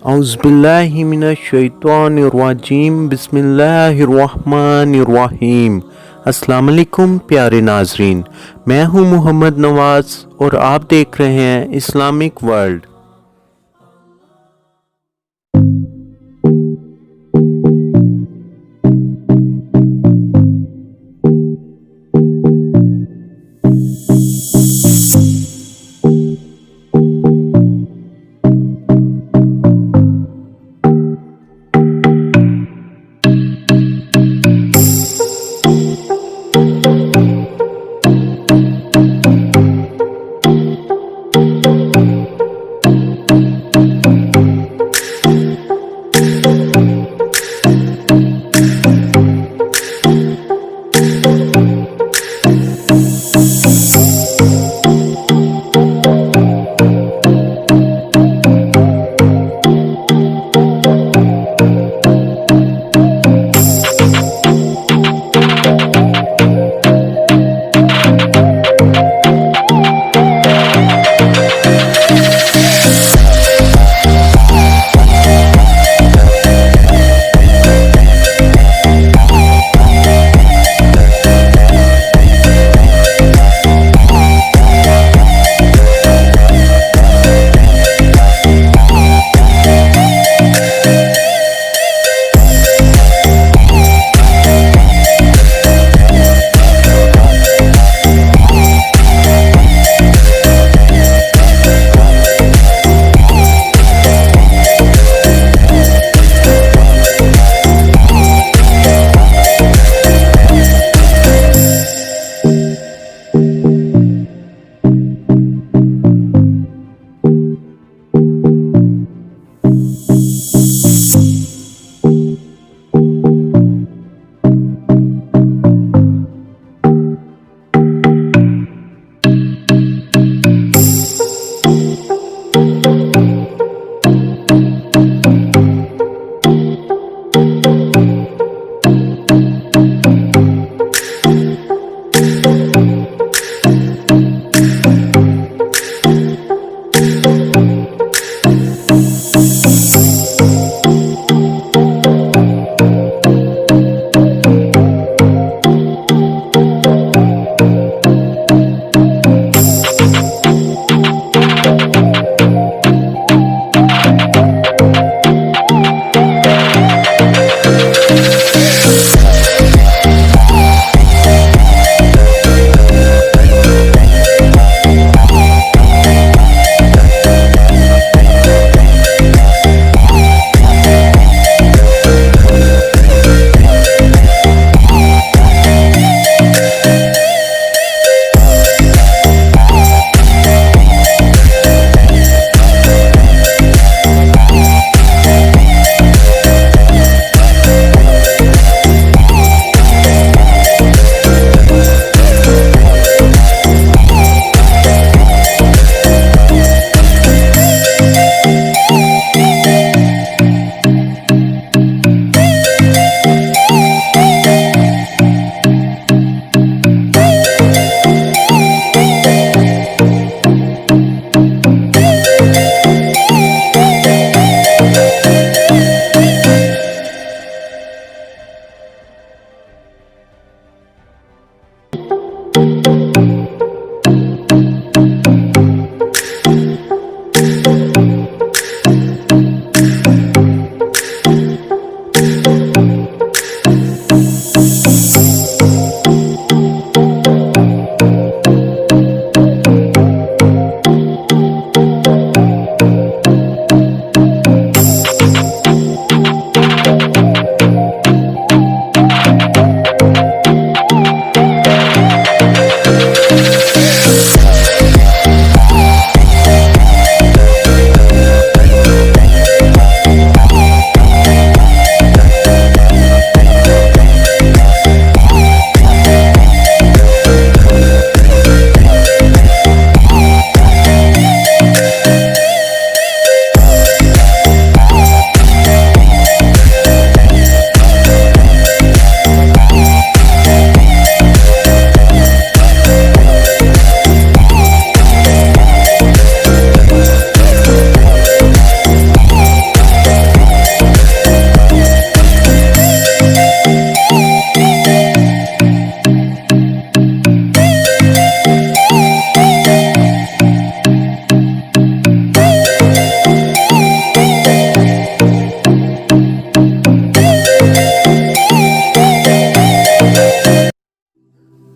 औज़ुबिल्लाहिमिनश्शैतानिर्रजीम बिस्मिल्लाहिर्रहमानिर्रहीम। अस्सलाम वालेकुम प्यारे नाजरीन, मैं हूं मोहम्मद नवाज़ और आप देख रहे हैं इस्लामिक वर्ल्ड।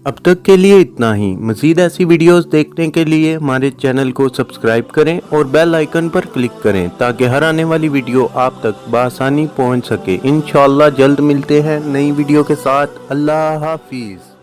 अब तक के लिए इतना ही। मज़ीद ऐसी वीडियोस देखने के लिए हमारे चैनल को सब्सक्राइब करें और बेल आइकन पर क्लिक करें ताकि हर आने वाली वीडियो आप तक बआसानी पहुंच सके। इंशाअल्लाह जल्द मिलते हैं नई वीडियो के साथ। अल्लाह हाफिज़।